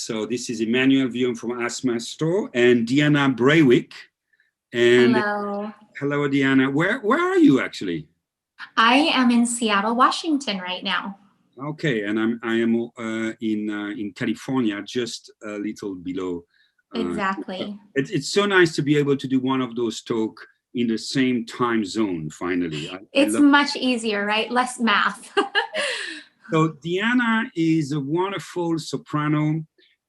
So this is Emmanuel Villaume from Asthma Store and Deanna Breiwick. And hello. hello, Deanna. Where are you actually? I am in Seattle, Washington right now. Okay, and I am in California, just a little below. Exactly. It's so nice to be able to do one of those talk in the same time zone. Finally, it's much easier, right? Less math. So Deanna is a wonderful soprano.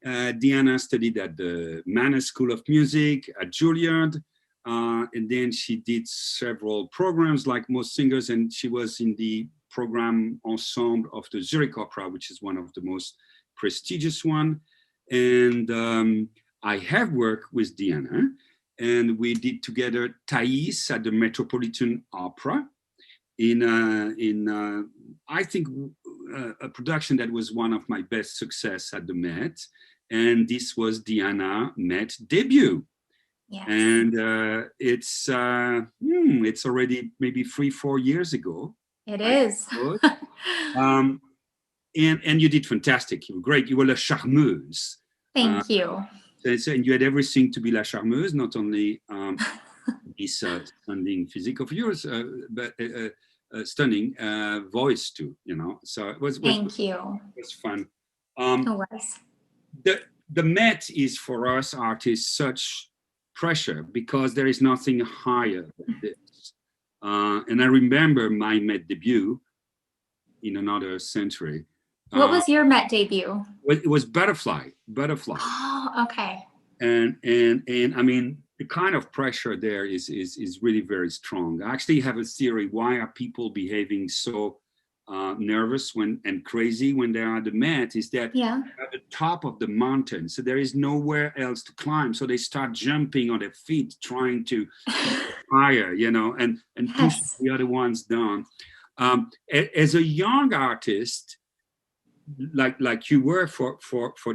Deanna studied at the Manor School of Music at Juilliard, and then she did several programs like most singers, and she was in the program ensemble of the Zurich Opera, which is one of the most prestigious one. And I have worked with Deanna, and we did together Thais at the Metropolitan Opera in I think a production that was one of my best success at the Met, and this was Deanna Met debut. Yes. And it's already maybe 3-4 years ago. It is. And you did fantastic. You were great. You were La Charmeuse. Thank you. And you had everything to be La Charmeuse, not only this stunning physique of yours, but stunning voice too. You know, so it was. Thank you. It was fun. It was. The Met is for us artists such pressure because there is nothing higher than this. And I remember my Met debut in another century. What was your Met debut? It was Butterfly. Oh, okay. And I mean, the kind of pressure there is really very strong. I actually have a theory: why are people behaving so nervous and crazy when they're at the Met? Is that they're at the top of the mountain, so there is nowhere else to climb. So they start jumping on their feet, trying to higher, you know, and push the other ones down. As a young artist, like you were for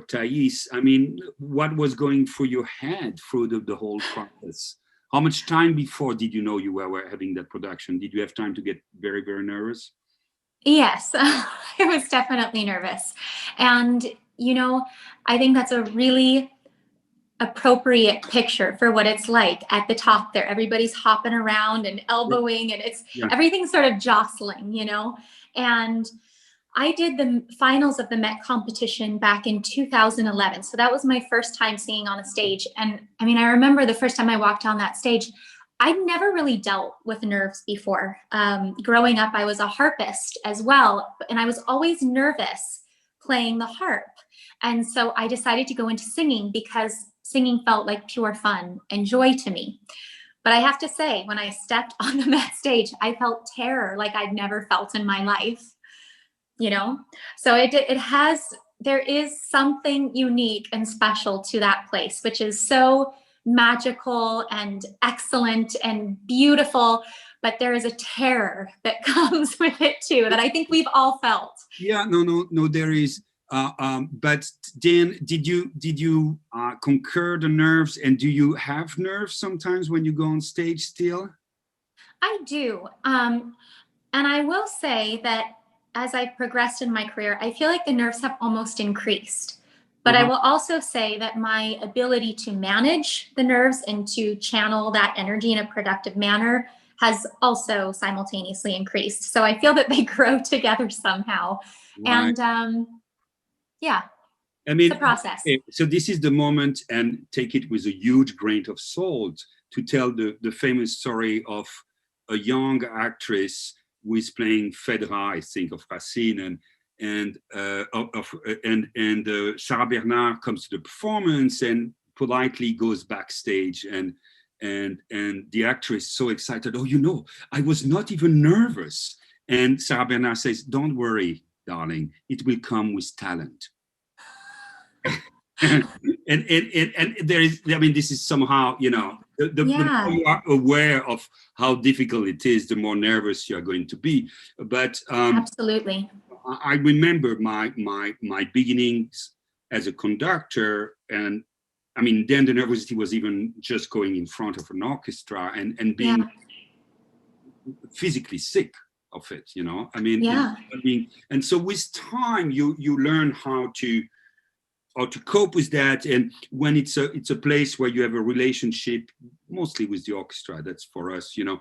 Thais, I mean, what was going through your head through the whole process? How much time before did you know you were having that production? Did you have time to get very, very nervous? Yes, I was definitely nervous. And, you know, I think that's a really appropriate picture for what it's like at the top there. Everybody's hopping around and elbowing, and everything's sort of jostling, you know. And I did the finals of the Met competition back in 2011. So that was my first time singing on a stage. And I mean, I remember the first time I walked on that stage, I'd never really dealt with nerves before. Growing up, I was a harpist as well, and I was always nervous playing the harp. And so I decided to go into singing because singing felt like pure fun and joy to me. But I have to say, when I stepped on the Met stage, I felt terror like I'd never felt in my life, you know? So there is something unique and special to that place, which is so magical and excellent and beautiful, but there is a terror that comes with it too, that I think we've all felt. Yeah, no, there is. But then, did you conquer the nerves, and do you have nerves sometimes when you go on stage still? I do, and I will say that as I progressed in my career, I feel like the nerves have almost increased. But I will also say that my ability to manage the nerves and to channel that energy in a productive manner has also simultaneously increased. So I feel that they grow together somehow. Right. And yeah, I mean, it's a process. So this is the moment, and take it with a huge grain of salt, to tell the famous story of a young actress who is playing Phaedra, I think, of Racine, and Sarah Bernard comes to the performance and politely goes backstage, and the actress is so excited. Oh, you know, I was not even nervous. And Sarah Bernard says, "Don't worry, darling, it will come with talent." and there is, I mean, this is somehow, you know, the more you are aware of how difficult it is, the more nervous you are going to be. But absolutely, I remember my beginnings as a conductor, and I mean, then the nervosity was even just going in front of an orchestra and being physically sick of it, you know. I mean, and so with time, you learn how to to cope with that. And when it's a place where you have a relationship, mostly with the orchestra, that's for us, you're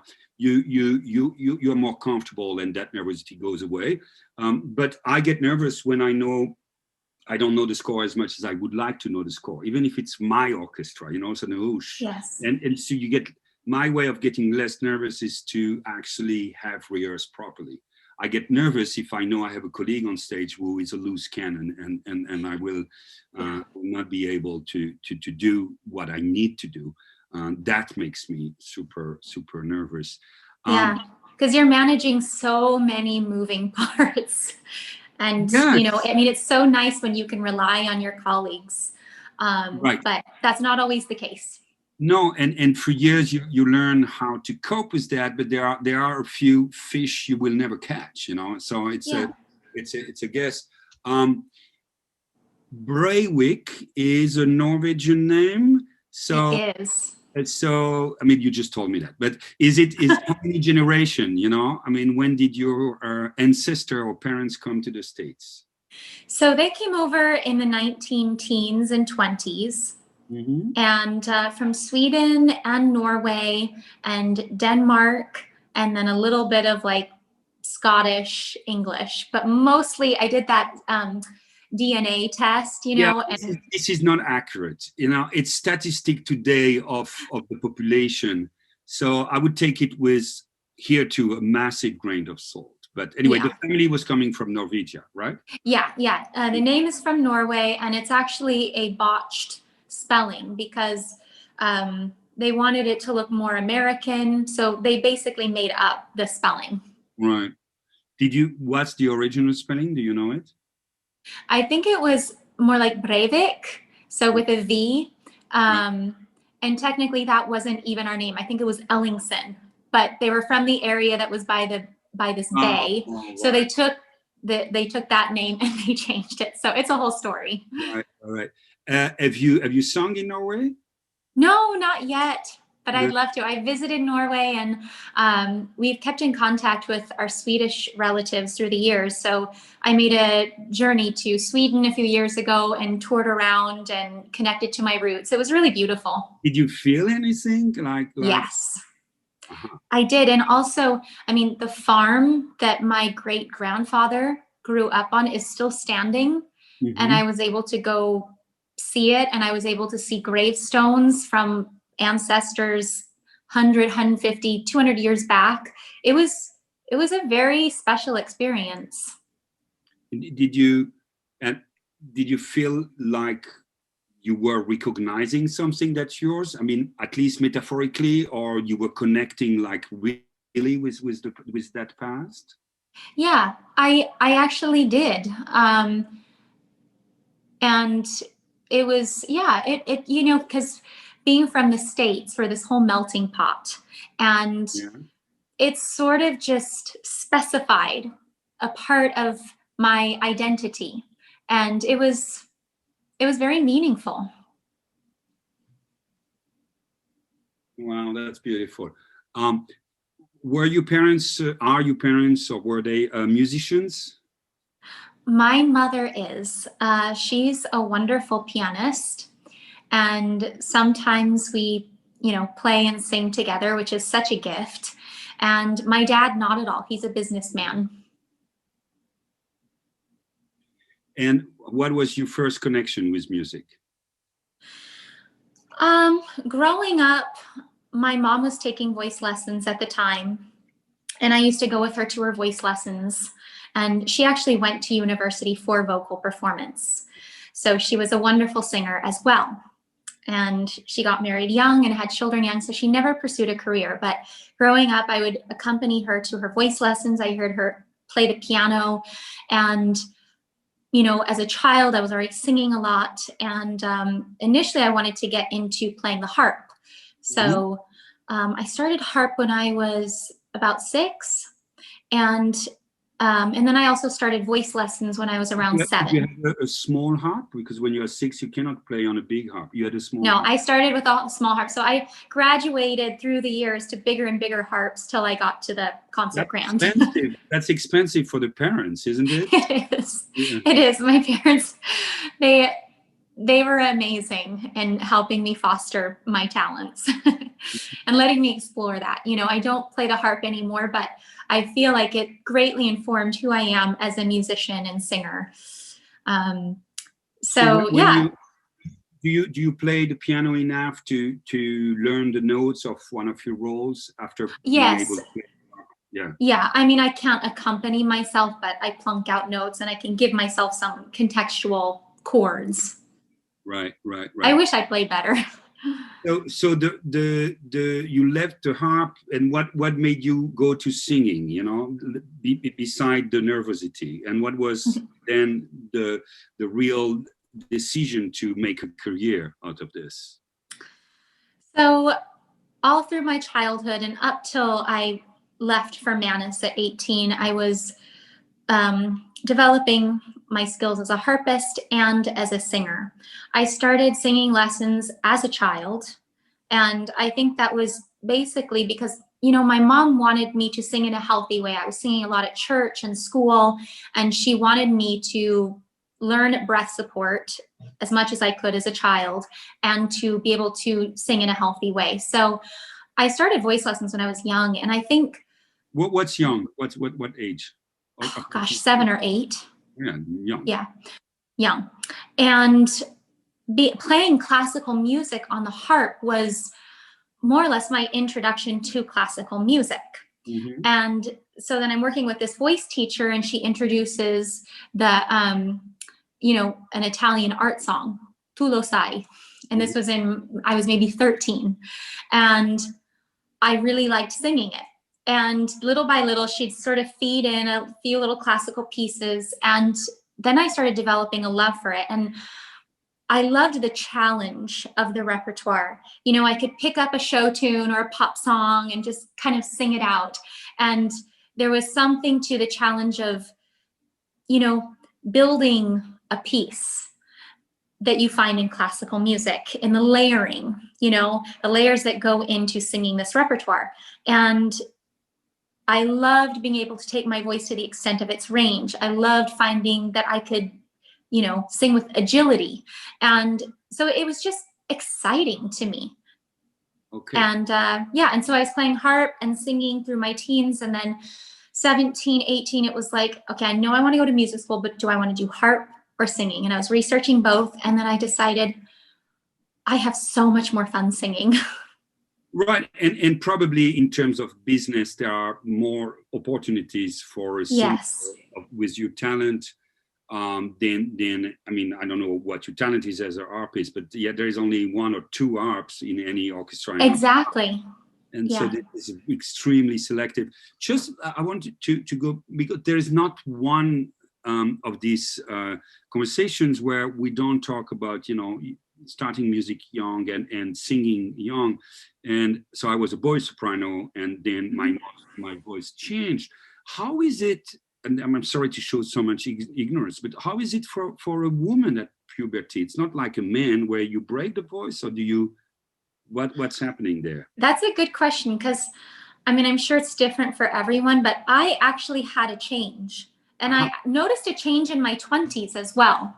more comfortable and that nervosity goes away. But I get nervous when I don't know the score as much as I would like to know the score, even if it's my orchestra, so whoosh. Yes. And so my way of getting less nervous is to actually have rehearsed properly. I get nervous if I know I have a colleague on stage who is a loose cannon and I will not be able to do what I need to do. That makes me super, super nervous. Yeah, because you're managing so many moving parts. And, yes. it's so nice when you can rely on your colleagues. Right. But that's not always the case. No, and for years you learn how to cope with that, but there are a few fish you will never catch, So it's a guess. Breiwick is a Norwegian name, so it is. So you just told me that, but is how many generation? When did your ancestor or parents come to the States? So they came over in the 19 teens and 20s. Mm-hmm. And from Sweden and Norway and Denmark, and then a little bit of like Scottish English, but mostly I did that DNA test, this is not accurate. It's statistic today of the population. So I would take it with here too a massive grain of salt. But anyway, the family was coming from Norwegian, right? Yeah. The name is from Norway, and it's actually a botched spelling because they wanted it to look more American. So they basically made up the spelling. Right. What's the original spelling? Do you know it? I think it was more like Breiwick, so with a V. And technically that wasn't even our name. I think it was Ellingson, but they were from the area that was by this bay. Right. So they took that name and they changed it. So it's a whole story. Right. All right. Have you sung in Norway? No, not yet, but I'd love to. I visited Norway, and we've kept in contact with our Swedish relatives through the years. So I made a journey to Sweden a few years ago and toured around and connected to my roots. It was really beautiful. Did you feel anything like? Yes, I did. And also, the farm that my great grandfather grew up on is still standing. Mm-hmm. And I was able to go see it, and I was able to see gravestones from ancestors 100, 150, 200 years back. It was a very special experience. Did you feel like you were recognizing something that's yours? At least metaphorically, or you were connecting like really with that past? Yeah, I actually did. And it was, because being from the States, we're this whole melting pot, and it's sort of just specified a part of my identity, and it was very meaningful. Wow, that's beautiful. Are your parents, or were they musicians? My mother is. She's a wonderful pianist, and sometimes we, play and sing together, which is such a gift. And my dad, not at all. He's a businessman. And what was your first connection with music? Growing up, my mom was taking voice lessons at the time, and I used to go with her to her voice lessons. And she actually went to university for vocal performance. So she was a wonderful singer as well. And she got married young and had children young, so she never pursued a career. But growing up, I would accompany her to her voice lessons. I heard her play the piano. And, as a child, I was already singing a lot. And initially, I wanted to get into playing the harp. So I started harp when I was about 6. And then I also started voice lessons when I was around 7. You had a small harp? Because when you're 6, you cannot play on a big harp. You had a small harp. I started with a small harp. So I graduated through the years to bigger and bigger harps till I got to the concert grand. Expensive. That's expensive for the parents, isn't it? It is. Yeah. It is. My parents, they they were amazing in helping me foster my talents and letting me explore that. You know, I don't play the harp anymore, but I feel like it greatly informed who I am as a musician and singer. So yeah. Do you play the piano enough to learn the notes of one of your roles after being able to play? Yeah. Yeah. I mean, I can't accompany myself, but I plunk out notes and I can give myself some contextual chords. Right. I wish I played better. So the you left the harp, and what made you go to singing? You know, beside the nervosity, and what was then the real decision to make a career out of this? So all through my childhood and up till I left for Manus at 18, I was developing my skills as a harpist and as a singer. I started singing lessons as a child, and I think that was basically because, you know, my mom wanted me to sing in a healthy way. I was singing a lot at church and school, and she wanted me to learn breath support as much as I could as a child and to be able to sing in a healthy way. So I started voice lessons when I was young, and I think what's young? What age? Oh, gosh, 7 or 8. Yeah, young. Yeah, young. And playing classical music on the harp was more or less my introduction to classical music. Mm-hmm. And so then I'm working with this voice teacher, and she introduces the, you know, an Italian art song, Tu lo sai. And this was I was maybe 13. And I really liked singing it. And little by little, she'd sort of feed in a few little classical pieces. And then I started developing a love for it. And I loved the challenge of the repertoire. You know, I could pick up a show tune or a pop song and just kind of sing it out. And there was something to the challenge of, you know, building a piece that you find in classical music, in the layering, you know, the layers that go into singing this repertoire. And I loved being able to take my voice to the extent of its range. I loved finding that I could, you know, sing with agility. And so it was just exciting to me. Okay. And and so I was playing harp and singing through my teens. And then 17, 18, it was like, okay, I know I want to go to music school, but do I want to do harp or singing? And I was researching both. And then I decided I have so much more fun singing. Right, and probably in terms of business, there are more opportunities for a singer with your talent than I mean, I don't know what your talent is as an harpist, but yeah, there is only 1 or 2 harps in any orchestra. Exactly. And so this is extremely selective. Just I wanted to go, because there is not one of these conversations where we don't talk about, you know, starting music young and singing young. And so I was a boy soprano, and then my voice changed. How is it, and I'm sorry to show so much ignorance, but how is it for a woman at puberty? It's not like a man where you break the voice, or do you, what's happening there? That's a good question, because I mean, I'm sure it's different for everyone, but I actually had a change, and I noticed a change in my 20s as well.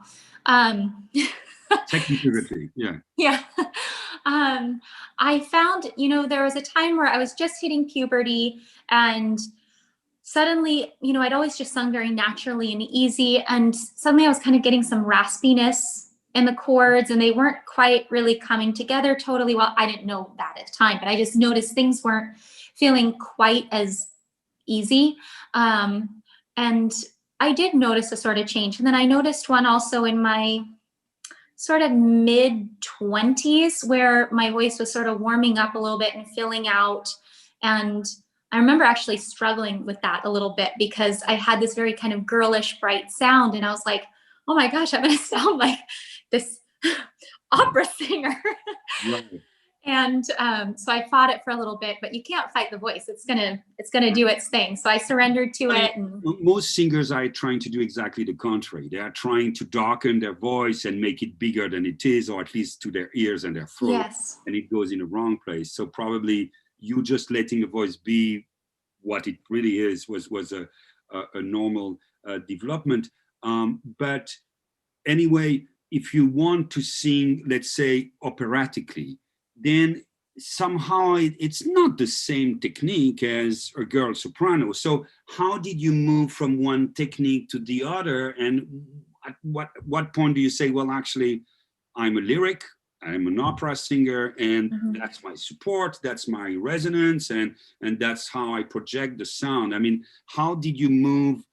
Second puberty, yeah. Yeah. I found, you know, there was a time where I was just hitting puberty, and suddenly, you know, I'd always just sung very naturally and easy. And suddenly I was kind of getting some raspiness in the chords, and they weren't quite really coming together totally well. I didn't know that at the time, but I just noticed things weren't feeling quite as easy. And I did notice a sort of change. And then I noticed one also in my sort of mid-20s, where my voice was sort of warming up a little bit and filling out. And I remember actually struggling with that a little bit, because I had this very kind of girlish, bright sound. And I was like, oh my gosh, I'm going to sound like this opera singer. Right. And so I fought it for a little bit, but you can't fight the voice. It's gonna do its thing. So I surrendered to it. And most singers are trying to do exactly the contrary. They are trying to darken their voice and make it bigger than it is, or at least to their ears and their throat. Yes. And it goes in the wrong place. So probably you just letting a voice be what it really is was a normal development. But anyway, if you want to sing, let's say, operatically, then somehow it's not the same technique as a girl soprano. So how did you move from one technique to the other? And at what point do you say, well, actually, I'm a lyric, I'm an opera singer, and that's my support, that's my resonance, and that's how I project the sound. I mean, how did you move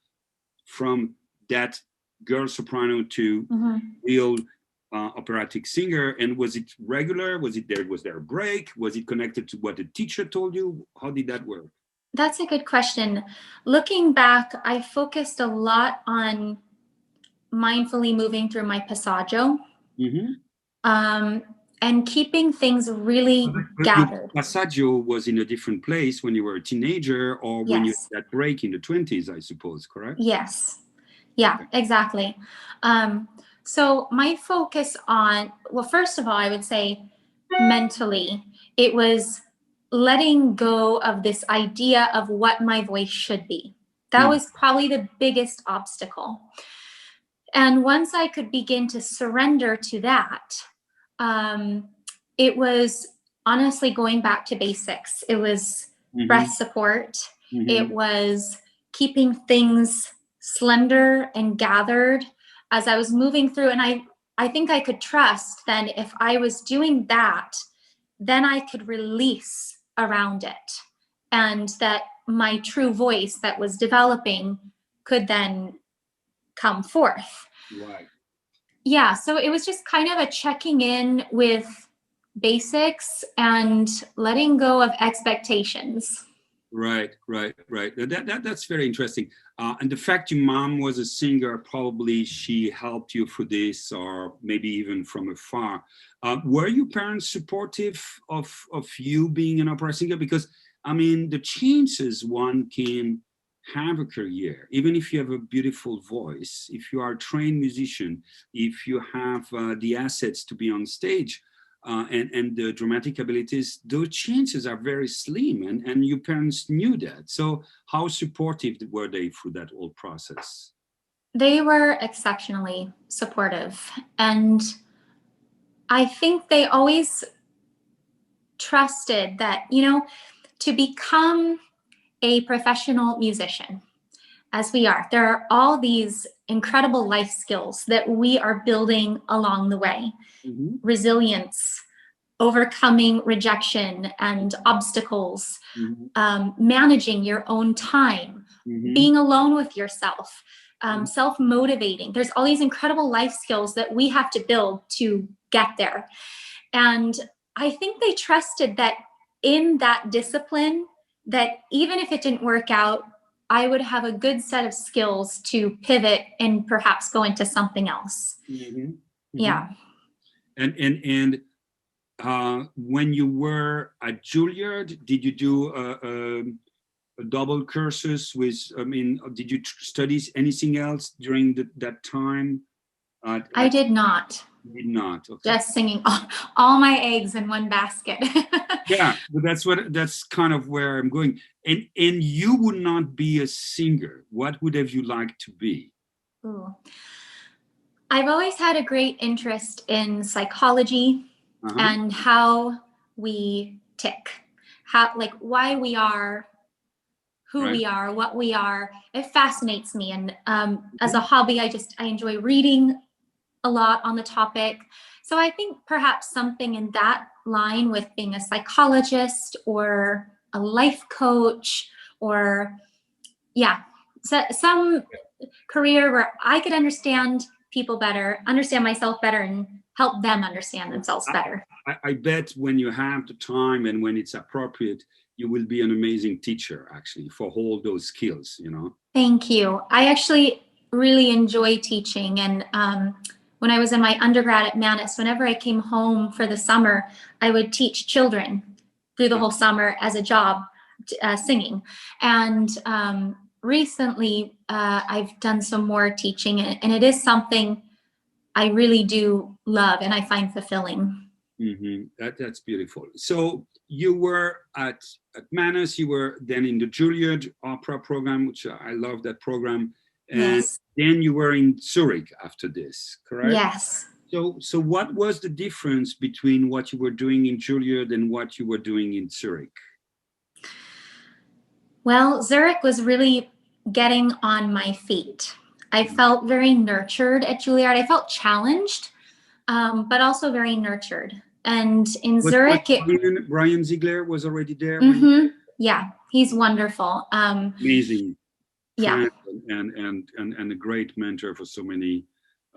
from that girl soprano to real operatic singer? And was it regular? Was there a break? Was it connected to what the teacher told you? How did that work? That's a good question. Looking back, I focused a lot on mindfully moving through my passaggio. And keeping things really gathered. Your passaggio was in a different place when you were a teenager, or when you had that break in the 20s, I suppose, correct? Yes. Yeah, exactly. So my focus on, well, first of all, I would say mentally, it was letting go of this idea of what my voice should be. That was probably the biggest obstacle. And once I could begin to surrender to that, it was honestly going back to basics. It was breath support. It was keeping things slender and gathered as I was moving through. And I think I could trust then if I was doing that, then I could release around it. And that my true voice that was developing could then come forth. Right. Yeah, so it was just kind of a checking in with basics and letting go of expectations. Right. That's very interesting. And the fact your mom was a singer, probably she helped you for this, or maybe even from afar. Were your parents supportive of you being an opera singer? Because, I mean, the chances one can have a career, even if you have a beautiful voice, if you are a trained musician, if you have the assets to be on stage, and the dramatic abilities, those chances are very slim, and your parents knew that. So how supportive were they through that whole process? They were exceptionally supportive. And I think they always trusted that, to become a professional musician, as we are, there are all these incredible life skills that we are building along the way. Resilience, overcoming rejection and obstacles, managing your own time, being alone with yourself, self-motivating. There's all these incredible life skills that we have to build to get there. And I think they trusted that in that discipline, that even if it didn't work out, I would have a good set of skills to pivot and perhaps go into something else. Yeah. And when you were at Juilliard, did you do a double cursus with, I mean, did you study anything else during that time? I did not. Did not. Okay. Just singing all my eggs in one basket. Yeah, but that's kind of where I'm going. And you would not be a singer. What would have you liked to be? Ooh. I've always had a great interest in psychology and how we tick, why we are who we are, what we are. It fascinates me. And as a hobby, I enjoy reading a lot on the topic. So I think perhaps something in that line with being a psychologist or a life coach, or some career where I could understand people better, understand myself better, and help them understand themselves better. I bet when you have the time and when it's appropriate, you will be an amazing teacher, actually, for all those skills, Thank you. I actually really enjoy teaching. And when I was in my undergrad at Manus, whenever I came home for the summer, I would teach children through the whole summer as a job, singing. And recently, I've done some more teaching, and it is something I really do love and I find fulfilling. That's beautiful. So you were at Manus, you were then in the Juilliard opera program, which I love that program. And then you were in Zurich after this, correct? Yes. So what was the difference between what you were doing in Juilliard and what you were doing in Zurich? Well, Zurich was really getting on my feet. I felt very nurtured at Juilliard. I felt challenged, but also very nurtured. And in Zurich, Brian Ziegler was already there. Yeah, he's wonderful. Amazing. Yeah, and a great mentor for so many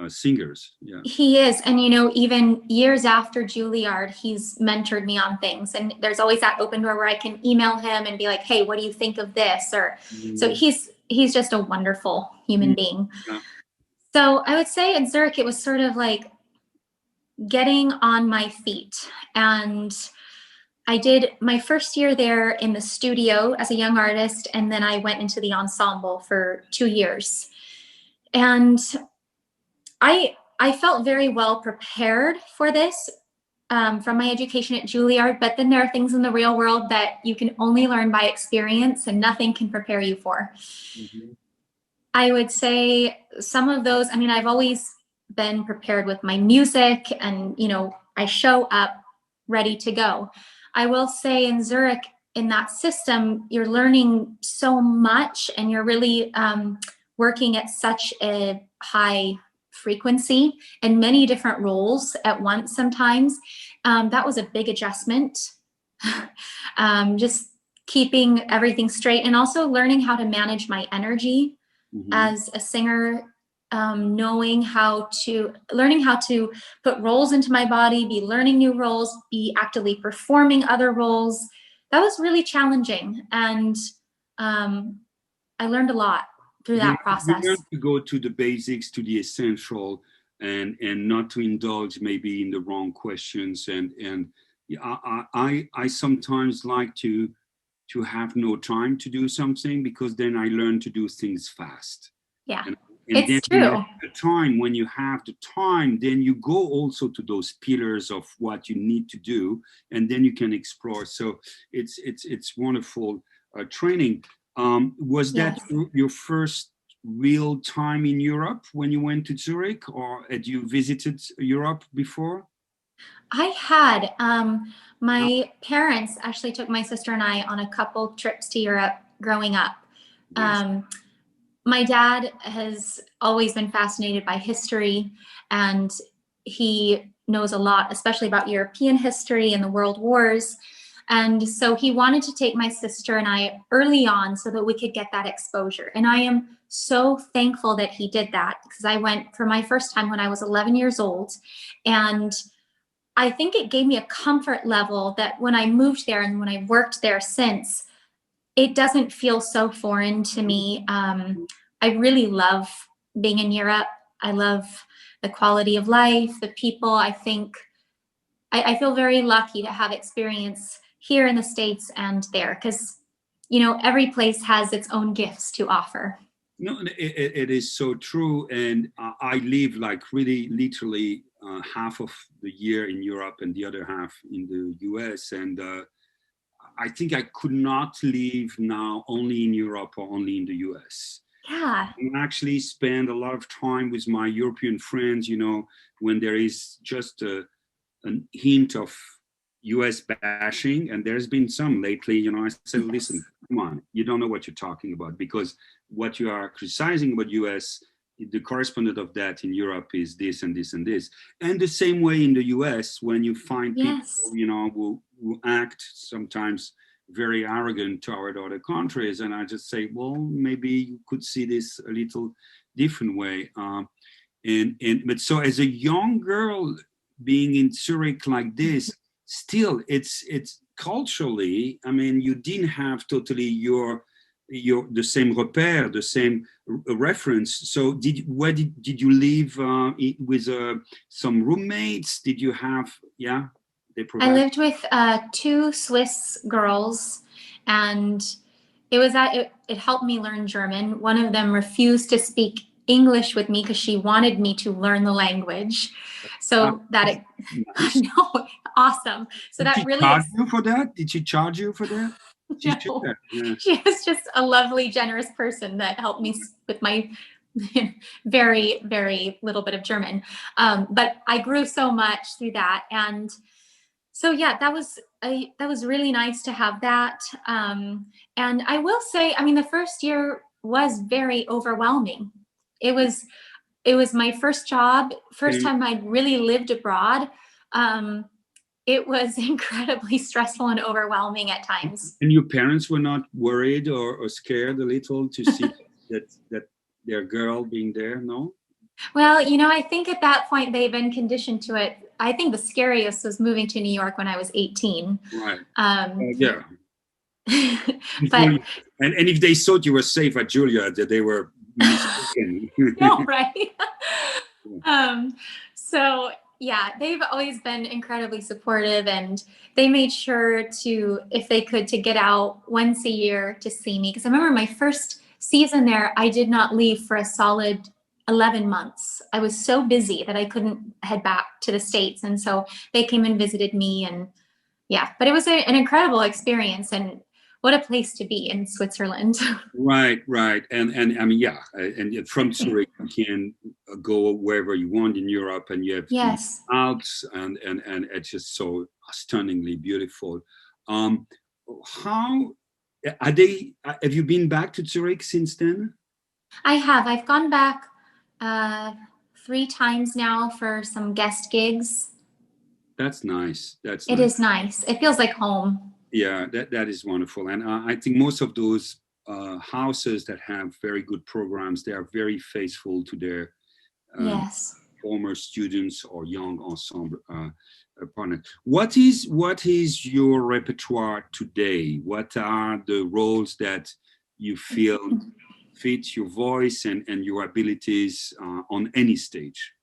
singers. Yeah, he is. And even years after Juilliard, he's mentored me on things, and there's always that open door where I can email him and be like, hey, what do you think of this? Or so he's just a wonderful human being. Yeah. So I would say in Zurich it was sort of like getting on my feet. And I did my first year there in the studio as a young artist, and then I went into the ensemble for 2 years. And I felt very well prepared for this from my education at Juilliard, but then there are things in the real world that you can only learn by experience and nothing can prepare you for. I would say some of those, I mean, I've always been prepared with my music and, I show up ready to go. I will say in Zurich, in that system, you're learning so much and you're really working at such a high frequency and many different roles at once sometimes. That was a big adjustment. Just keeping everything straight and also learning how to manage my energy as a singer, learning how to put roles into my body, be learning new roles, be actively performing other roles. That was really challenging. And I learned a lot through that process. You learn to go to the basics, to the essential, and not to indulge maybe in the wrong questions. And I sometimes like to have no time to do something, because then I learn to do things fast. Yeah, and it's then true. the time, when you have the time, then you go also to those pillars of what you need to do, and then you can explore. So it's wonderful training. Was that your first real time in Europe when you went to Zurich, or had you visited Europe before? I had. My parents actually took my sister and I on a couple trips to Europe growing up. Nice. My dad has always been fascinated by history, and he knows a lot, especially about European history and the world wars. And so he wanted to take my sister and I early on so that we could get that exposure. And I am so thankful that he did that, because I went for my first time when I was 11 years old. And I think it gave me a comfort level that when I moved there and when I worked there since, it doesn't feel so foreign to me. I really love being in Europe. I love the quality of life, the people. I think I feel very lucky to have experience here in the States and there, because, every place has its own gifts to offer. No, it is so true. And I live like really literally half of the year in Europe and the other half in the US. And I think I could not live now only in Europe or only in the US. Yeah. I actually spend a lot of time with my European friends, when there is just a hint of US bashing, and there's been some lately, I said, listen, come on, you don't know what you're talking about, because what you are criticizing about US, the correspondent of that in Europe is this and this and this. And the same way in the US, when you find people, who act sometimes very arrogant toward other countries, and I just say, well, maybe you could see this a little different way. But so as a young girl being in Zurich like this, still it's culturally, I mean, you didn't have totally the same repère, the same reference. So did you live with some roommates? Did you have I lived with 2 Swiss girls, and it helped me learn German. One of them refused to speak English with me because she wanted me to learn the language. So nice. I know, awesome. So Did that she really charge you for that? Did she charge you for that? No. Yeah. She was just a lovely, generous person that helped me with my very, very little bit of German. But I grew so much through that. And so, yeah, that was really nice to have that. And I will say, I mean, the first year was very overwhelming. It was my first job, first time I'd really lived abroad. It was incredibly stressful and overwhelming at times. And your parents were not worried or scared a little to see that their girl being there, no? Well, I think at that point they've been conditioned to it. I think the scariest was moving to New York when I was 18. Right. Yeah. But and if they thought you were safe at Juilliard, that they were mistaken. No, right? So yeah, they've always been incredibly supportive, and they made sure to, if they could, to get out once a year to see me. Because I remember my first season there, I did not leave for a solid 11 months. I was so busy that I couldn't head back to the States. And so they came and visited me, and yeah, but it was an incredible experience, and what a place to be in Switzerland. Right. And I mean, yeah, and from Zurich you can go wherever you want in Europe, and you have yes, the Alps, and it's just so stunningly beautiful. How are they? Have you been back to Zurich since then? I have. I've gone back 3 times now for some guest gigs. That's nice. It is nice. It feels like home. Yeah, that is wonderful. And I think most of those houses that have very good programs, they are very faithful to their yes, former students or young ensemble partners. What is your repertoire today? What are the roles that you feel fit your voice and your abilities on any stage?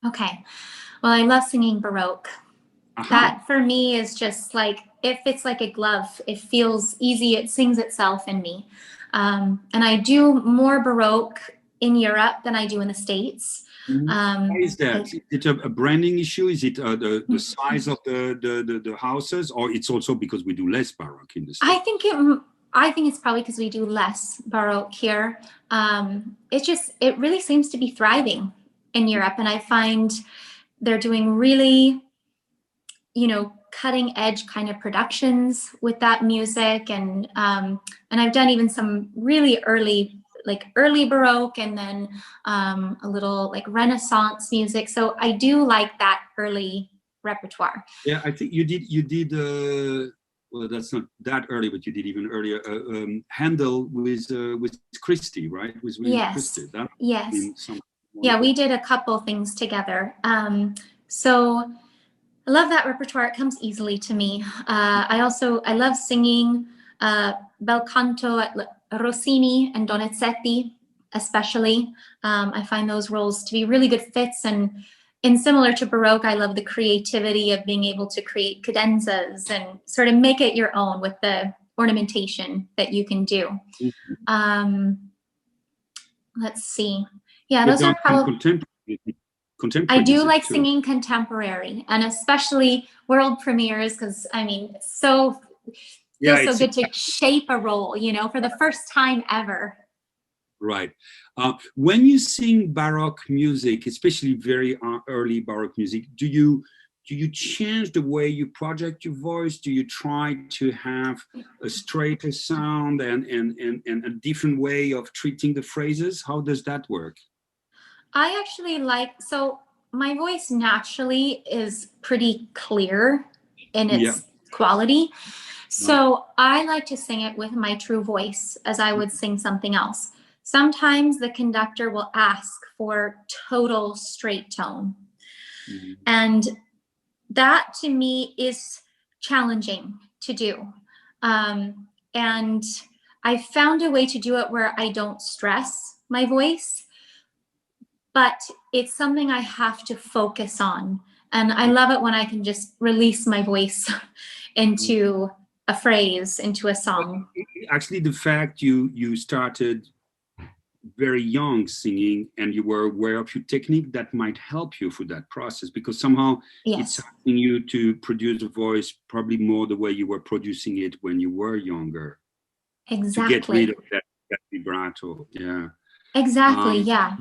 Okay. Well, I love singing baroque. Uh-huh. That for me is just like, it fits like a glove. It feels easy. It sings itself in me. And I do more baroque in Europe than I do in the States. Why is that? Is it a branding issue? Is it the size of the houses, or it's also because we do less baroque in the States? I think it's probably because we do less baroque here. It really seems to be thriving in Europe, and I find they're doing really, cutting edge kind of productions with that music, and I've done even some really early baroque, and then a little like Renaissance music. So I do like that early repertoire. Yeah, I think you did. Well, that's not that early, but you did even earlier. Handel with Christie, right? With yes, Christie. yes. Yeah, we did a couple things together. So I love that repertoire. It comes easily to me. I love singing bel canto at Rossini and Donizetti, especially. I find those roles to be really good fits, and similar to baroque, I love the creativity of being able to create cadenzas and sort of make it your own with the ornamentation that you can do. Let's see. Yeah, those are probably contemporary. I do like too. Singing contemporary, and especially world premieres, because I mean, so good to shape a role, for the first time ever. Right. When you sing baroque music, especially very early baroque music, do you change the way you project your voice? Do you try to have a straighter sound and a different way of treating the phrases? How does that work? I actually so my voice naturally is pretty clear in its quality. So I like to sing it with my true voice as I would sing something else. Sometimes the conductor will ask for total straight tone. Mm-hmm. And that to me is challenging to do. And I found a way to do it where I don't stress my voice, but it's something I have to focus on. And I love it when I can just release my voice into a phrase, into a song. Actually, the fact you started very young singing and you were aware of your technique, that might help you through that process, because somehow it's asking you to produce a voice probably more the way you were producing it when you were younger. Exactly. To get rid of that vibrato. Yeah. Exactly. Yeah.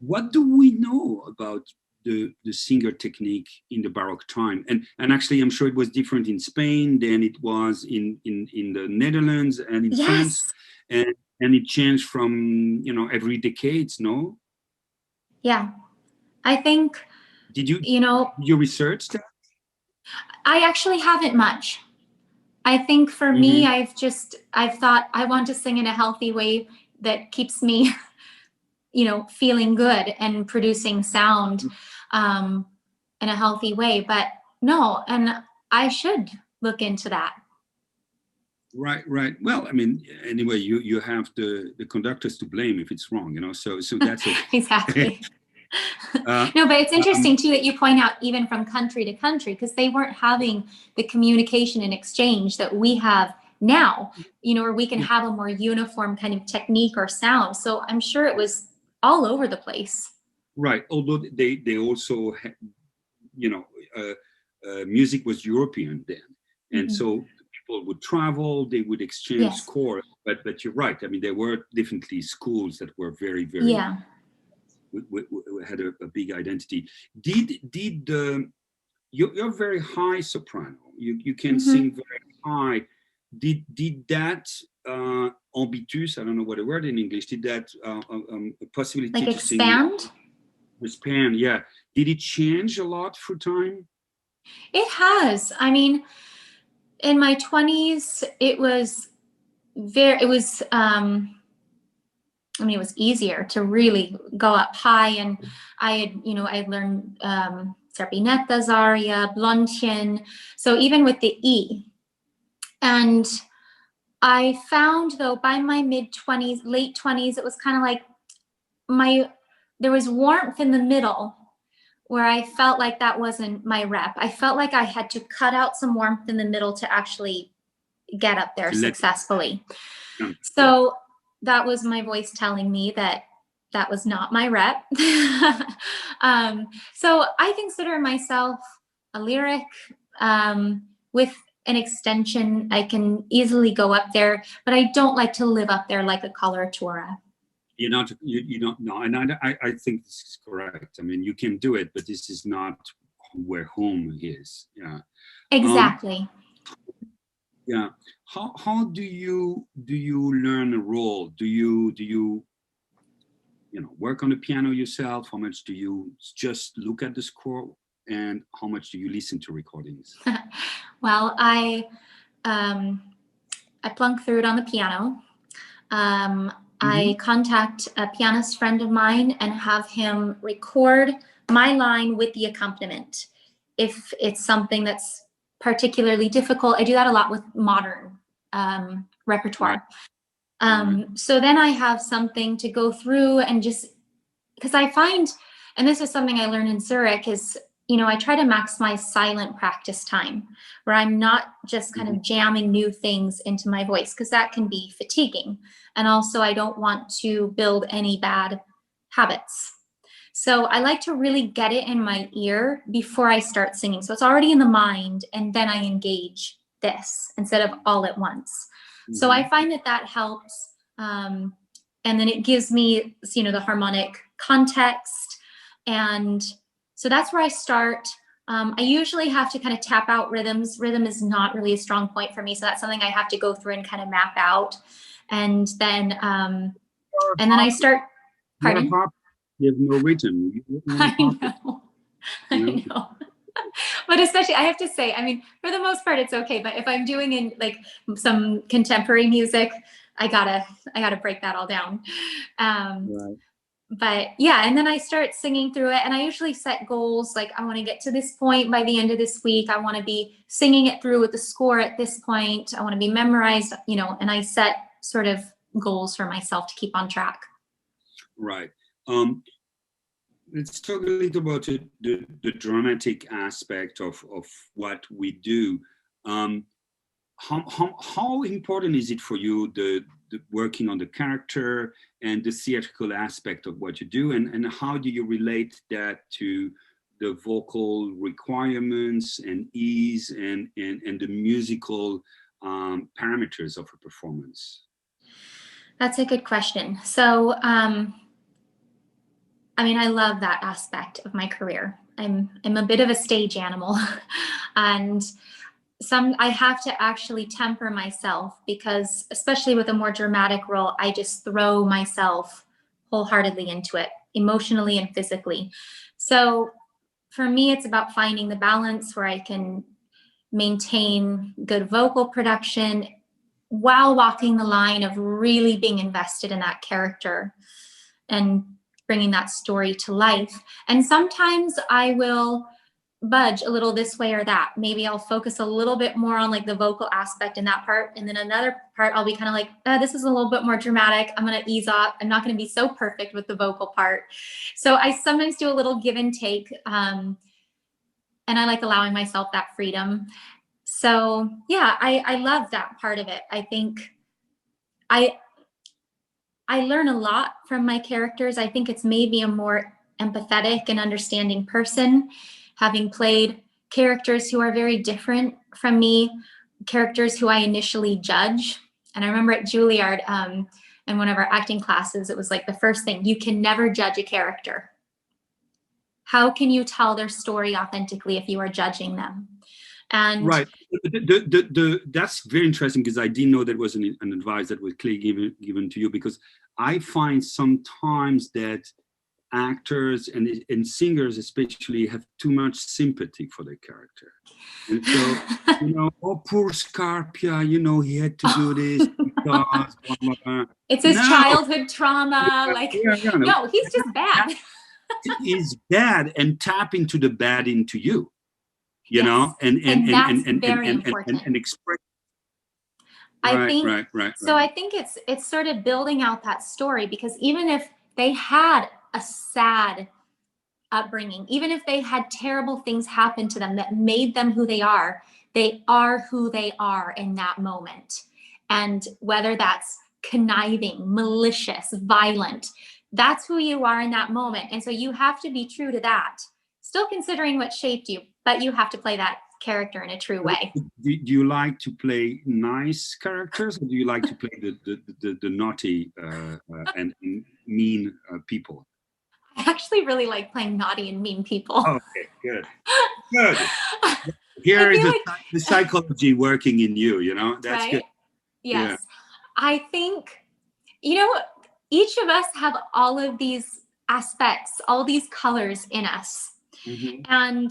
What do we know about the singer technique in the Baroque time? And actually, I'm sure it was different in Spain than it was in the Netherlands and in France, Yes. and it changed from, you know, every decades. No, Yeah. I think, did you you know, you research that? I actually haven't much. I think for me, Mm-hmm. I've thought I want to sing in a healthy way that keeps me, you know, feeling good and producing sound um, in a healthy way. But no, and I should look into that. Right, right. Well, I mean, anyway, you have the conductors to blame if it's wrong, you know. So that's okay. Exactly. uh, No, but it's um, interesting too that you point out even from country to country, because they weren't having the communication and exchange that we have now, you know, where we can yeah, have a more uniform kind of technique or sound. So I'm sure it was all over the place. right. Although they also you know, music was European then, and Hmm. so people would travel, they would exchange Yes. scores. But you're right. I mean, there were definitely schools that were very, very Yeah. had a big identity. Did you're very high soprano. You can Hmm. sing very high. Did that ambitus? I don't know what the word in English. Did that a possibility Like to sing expand. the span? Yeah. Did it change a lot through time? It has. I mean, in my 20s, it was very, it was, I mean, it was easier to really go up high. And I had, you know, I had learned Serpinetta, Zaria, Blondchen. So even with the E. And I found though by my mid 20s, late 20s, it was kind of like there was warmth in the middle where I felt like that wasn't my rep. I felt like I had to cut out some warmth in the middle to actually get up there To let successfully. yeah. So that was my voice telling me that that was not my rep. So I consider myself a lyric with an extension. I can easily go up there, but I don't like to live up there like a coloratura. You don't know, and I think this is correct. I mean, you can do it, but this is not where home is. Yeah. Um, Exactly. yeah. How do you learn a role? Do you work on the piano yourself? How much do you just look at the score, and how much do you listen to recordings? Well, um, I plunk through it on the piano. I Hmm. contact a pianist friend of mine and have him record my line with the accompaniment. If it's something that's particularly difficult, I do that a lot with modern Right. repertoire. Right. So then I have something to go through and just because I find, and this is something I learned in Zurich, is, you know, I try to maximize silent practice time where I'm not just kind Hmm. of jamming new things into my voice because that can be fatiguing. And also, I don't want to build any bad habits. So I like to really get it in my ear before I start singing. So it's already in the mind, and then I engage this instead of all at once. So I Hmm. find that that helps. And then it gives me, you know, the harmonic context. And so that's where I start. I usually have to kind of tap out rhythms. Rhythm is not really a strong point for me. So that's something I have to go through and kind of map out. And then, um, You're a and then I harp. start, You're a pardon? harp. You have no rhythm. You're only I harping. know. You I know. But especially, I have to say, I mean, for the most part, it's okay. But if I'm doing in like some contemporary music, I gotta break that all down. Um, know. Right. but yeah, and then I start singing through it, and I usually set goals like I want to get to this point by the end of this week. I want to be singing it through with the score at this point. I want to be memorized, you know, and I set sort of goals for myself to keep on track. Right. Um, let's talk a little about the dramatic aspect of what we do. Um, how important is it for you the working on the character and the theatrical aspect of what you do, and how do you relate that to the vocal requirements and ease and the musical parameters of a performance? That's a good question. So, I mean, I love that aspect of my career. I'm a bit of a stage animal, and I have to actually temper myself because, especially with a more dramatic role, I just throw myself wholeheartedly into it, emotionally and physically. So for me, it's about finding the balance where I can maintain good vocal production while walking the line of really being invested in that character and bringing that story to life. And sometimes I will budge a little this way or that. Maybe I'll focus a little bit more on like the vocal aspect in that part. And then another part, I'll be kind of like, this is a little bit more dramatic. I'm going to ease off. I'm not going to be so perfect with the vocal part. So I sometimes do a little give and take. And I like allowing myself that freedom. So yeah, I love that part of it. I think I learn a lot from my characters. I think it's made me a more empathetic and understanding person, having played characters who are very different from me, characters who I initially judge. And I remember at Juilliard, in one of our acting classes, it was like the first thing, you can never judge a character. How can you tell their story authentically if you are judging them? And right. That's very interesting because I didn't know that was an advice that was clearly given to you, because I find sometimes that actors and singers especially have too much sympathy for their character. And so, oh, poor Scarpia, he had to do this because blah, blah, blah. It's his childhood trauma. No, he's just bad. He's bad, and tap into the bad into you. You know, and that's very important. And express. I think so. I think it's sort of building out that story, because even if they had a sad upbringing, even if they had terrible things happen to them that made them who they are who they are in that moment. And whether that's conniving, malicious, violent, that's who you are in that moment. And so you have to be true to that, still considering what shaped you, but you have to play that character in a true way. Do you like to play nice characters, or do you like to play the naughty and mean people? I actually really like playing naughty and mean people. Okay, good. Good. Here is the psychology working in you, That's right? Good. Yes. Yeah. I think, each of us have all of these aspects, all these colors in us. Mm-hmm. And,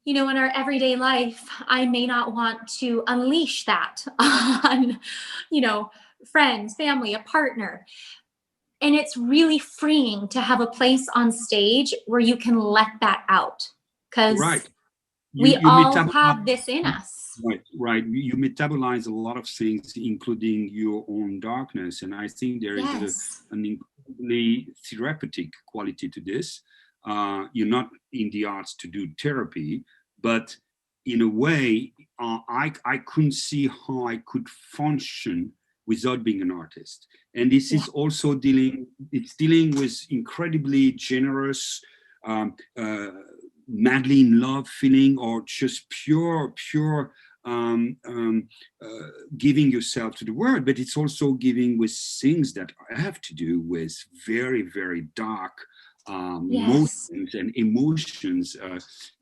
in our everyday life, I may not want to unleash that on, friends, family, a partner. And it's really freeing to have a place on stage where you can let that out, because we all have this in us. Right. You metabolize a lot of things, including your own darkness. And I think there is an incredibly therapeutic quality to this. You're not in the arts to do therapy, but in a way, I couldn't see how I could function without being an artist. And this is also dealing with incredibly generous, madly in love feeling, or just pure giving yourself to the world. But it's also giving with things that have to do with very, very dark motions and emotions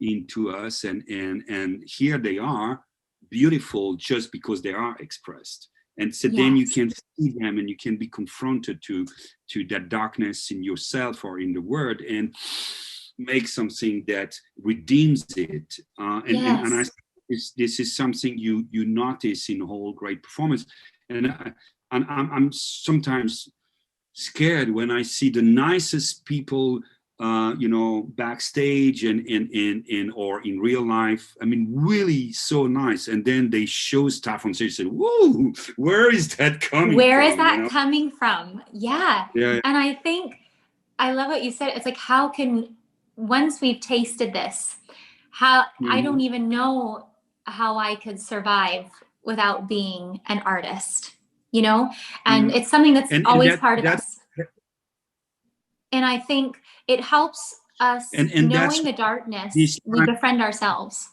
into us. And here they are, beautiful just because they are expressed. And so then you can see them, and you can be confronted to that darkness in yourself or in the world, and make something that redeems it. And I think this is something you notice in a whole great performance. And I'm sometimes scared when I see the nicest people, backstage and or in real life. I mean, really so nice. And then they show stuff on stage and say, whoa, where is that coming from? Where is that coming from? Yeah. And I think, I love what you said. It's like, how can, once we've tasted this, I don't even know how I could survive without being an artist, and it's something that's always part of us. And I think it helps us, knowing the darkness, we befriend ourselves.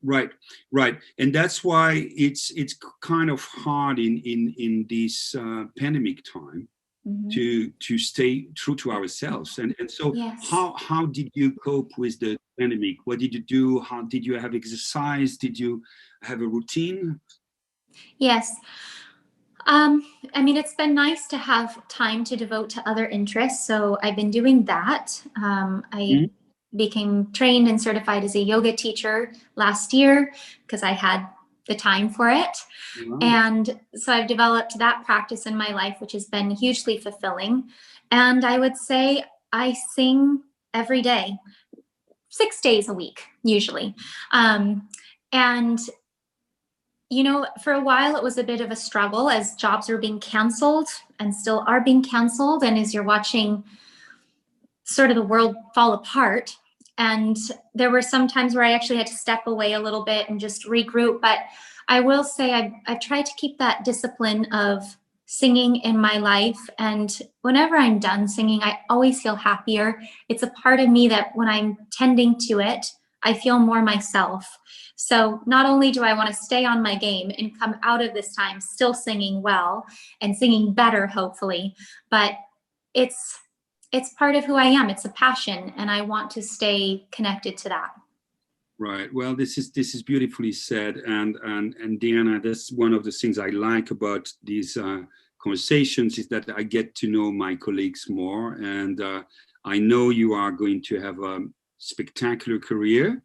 Right, right, and that's why it's kind of hard in this pandemic time to stay true to ourselves. And so, Yes. how did you cope with the pandemic? What did you do? How did you have exercise? Did you have a routine? Yes. I mean, it's been nice to have time to devote to other interests. So I've been doing that. I became trained and certified as a yoga teacher last year because I had the time for it. Wow. And so I've developed that practice in my life, which has been hugely fulfilling. And I would say I sing every day, 6 days a week, usually. And you know, for a while it was a bit of a struggle as jobs were being canceled and still are being canceled. And as you're watching sort of the world fall apart. And there were some times where I actually had to step away a little bit and just regroup. But I will say I've tried to keep that discipline of singing in my life. And whenever I'm done singing, I always feel happier. It's a part of me that when I'm tending to it, I feel more myself. So not only do I want to stay on my game and come out of this time still singing well and singing better, hopefully, but it's part of who I am. It's a passion, and I want to stay connected to that. Right. Well, this is beautifully said, and Deanna, that's one of the things I like about these conversations is that I get to know my colleagues more, and I know you are going to have a spectacular career,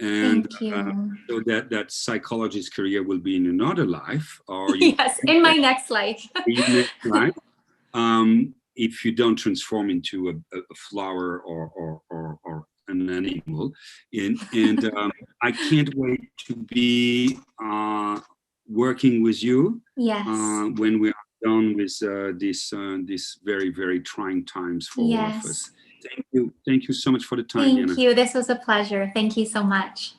and Thank you. so that psychologist career will be in another life, or yes, in my next life. in next life. If you don't transform into a flower or an animal, and I can't wait to be working with you. Yes. When we are done with this very, very trying times for all of us. Thank you so much for the time, Thank Deanna. you. This was a pleasure. Thank you so much.